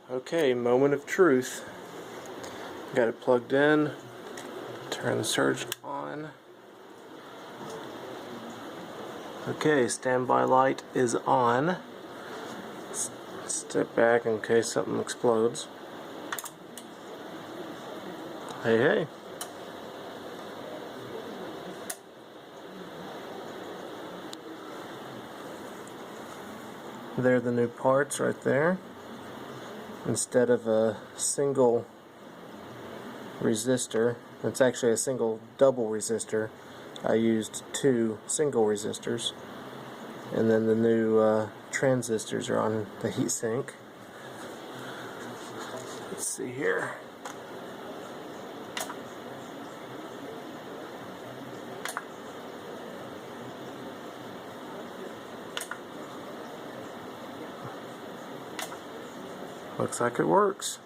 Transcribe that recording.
Okay, moment of truth. Got it plugged in. Turn the surge on. Okay, standby light is on. Step back in case something explodes. Hey, hey. There are the new parts right there. Instead of a single resistor, it's actually a single double resistor. I used 2 single resistors. And then the new transistors are on the heatsink. Let's see here. Looks like it works.